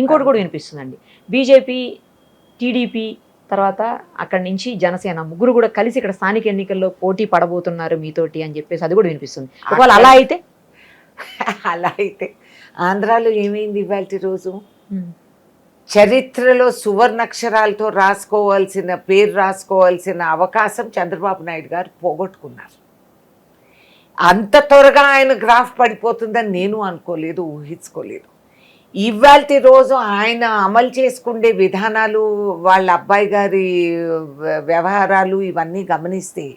ఇంకోటి కూడా వినిపిస్తుందండి. బీజేపీ, టీడీపీ తర్వాత అక్కడి నుంచి జనసేన ముగ్గురు కూడా కలిసి ఇక్కడ స్థానిక ఎన్నికల్లో పోటీ పడబోతున్నారు మీతోటి అని చెప్పేసి అది కూడా వినిపిస్తుంది. ఒకవేళ అలా అయితే అలా అయితే ఆంధ్రాలో ఏమైంది ఇవాళ రోజు? చరిత్రలో సువర్ణాక్షరాలతో పేరు రాసుకోవాల్సిన అవకాశం చంద్రబాబు నాయుడు గారు పోగొట్టుకున్నారు. అంత త్వరగా ఆయన గ్రాఫ్ పడిపోతుందని నేను అనుకోలేదు, ఊహించుకోలేదు. ఇవాల్టి రోజు ఆయన అమలు చేసుకునే విధానాలు, వాళ్ళ అబ్బాయి గారి వ్యవహారాలు ఇవన్నీ గమనిస్తే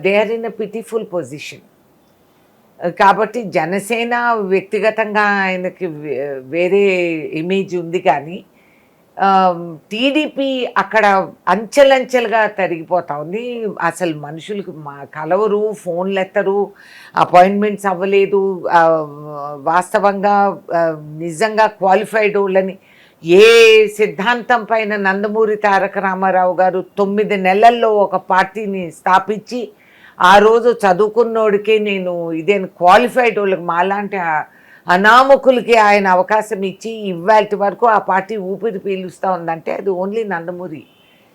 they are in a pitiful position. కాబట్టి జనసేన వ్యక్తిగతంగా ఆయనకి వేరే ఇమేజ్ ఉంది, కానీ టీడీపీ అక్కడ అంచెలంచెలుగా తరిగిపోతా ఉంది. అసలు మనుషులకు కలవరు, ఫోన్లు ఎత్తరు, అపాయింట్మెంట్స్ అవ్వలేదు. వాస్తవంగా నిజంగా క్వాలిఫైడ్ వాళ్ళని ఏ సిద్ధాంతం పైన నందమూరి తారక రామారావు గారు 9 నెలల్లో ఒక పార్టీని స్థాపించి ఆ రోజు చదువుకున్నోడికే నేను ఇదేను క్వాలిఫైడ్ వాళ్ళకి మాలాంటి అనామకులకి ఆయన అవకాశం ఇచ్చి ఇవాళ వరకు ఆ పార్టీ ఊపిరి పీలుస్తూ ఉందంటే అది ఓన్లీ నందమూరి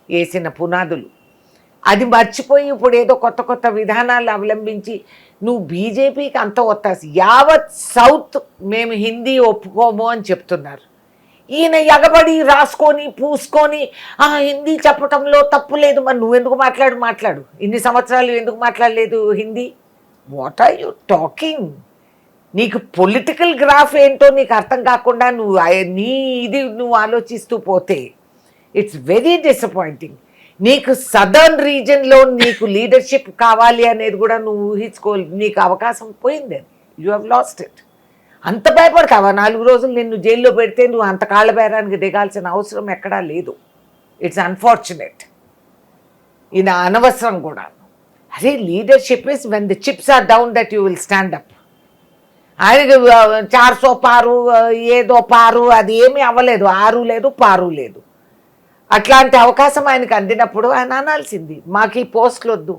వేసిన పునాదులు. అది మర్చిపోయి ఇప్పుడు ఏదో కొత్త కొత్త విధానాలు అవలంబించి నువ్వు బీజేపీకి అంత ఒత్తాసి యావత్ సౌత్ మేము హిందీ ఒప్పుకోము అని చెప్తున్నారు. ఈయన ఎగబడి రాసుకొని పూసుకొని హిందీ చెప్పటంలో తప్పు లేదు. మరి నువ్వెందుకు మాట్లాడు ఇన్ని సంవత్సరాలు ఎందుకు మాట్లాడలేదు Hindi? What are you talking? నీకు పొలిటికల్ గ్రాఫ్ ఏంటో నీకు అర్థం కాకుండా నువ్వు ఆలోచిస్తూ పోతే ఇట్స్ వెరీ డిసప్పాయింటింగ్. నీకు సదర్న్ రీజన్లో నీకు లీడర్షిప్ కావాలి అనేది కూడా నువ్వు ఊహించుకోవాలి. నీకు అవకాశం పోయింది, యూ హ్యావ్ లాస్ట్ ఇట్. అంత భయపడతావా? 4 రోజులు నిన్ను జైల్లో పెడితే నువ్వు అంత కాళ్ళ బేరానికి దిగాల్సిన అవసరం ఎక్కడా లేదు. It's unfortunate. ఇది అనవసరం కూడా. అదే leadership is when the chips are down that you will stand up. ఆయనకి 400 పారు ఏదో పారు అది ఏమీ అవ్వలేదు, ఆరు లేదు పారు లేదు. అట్లాంటి అవకాశం ఆయనకు అందినప్పుడు ఆయన అనాల్సింది మాకు ఈ పోస్టులు వద్దు,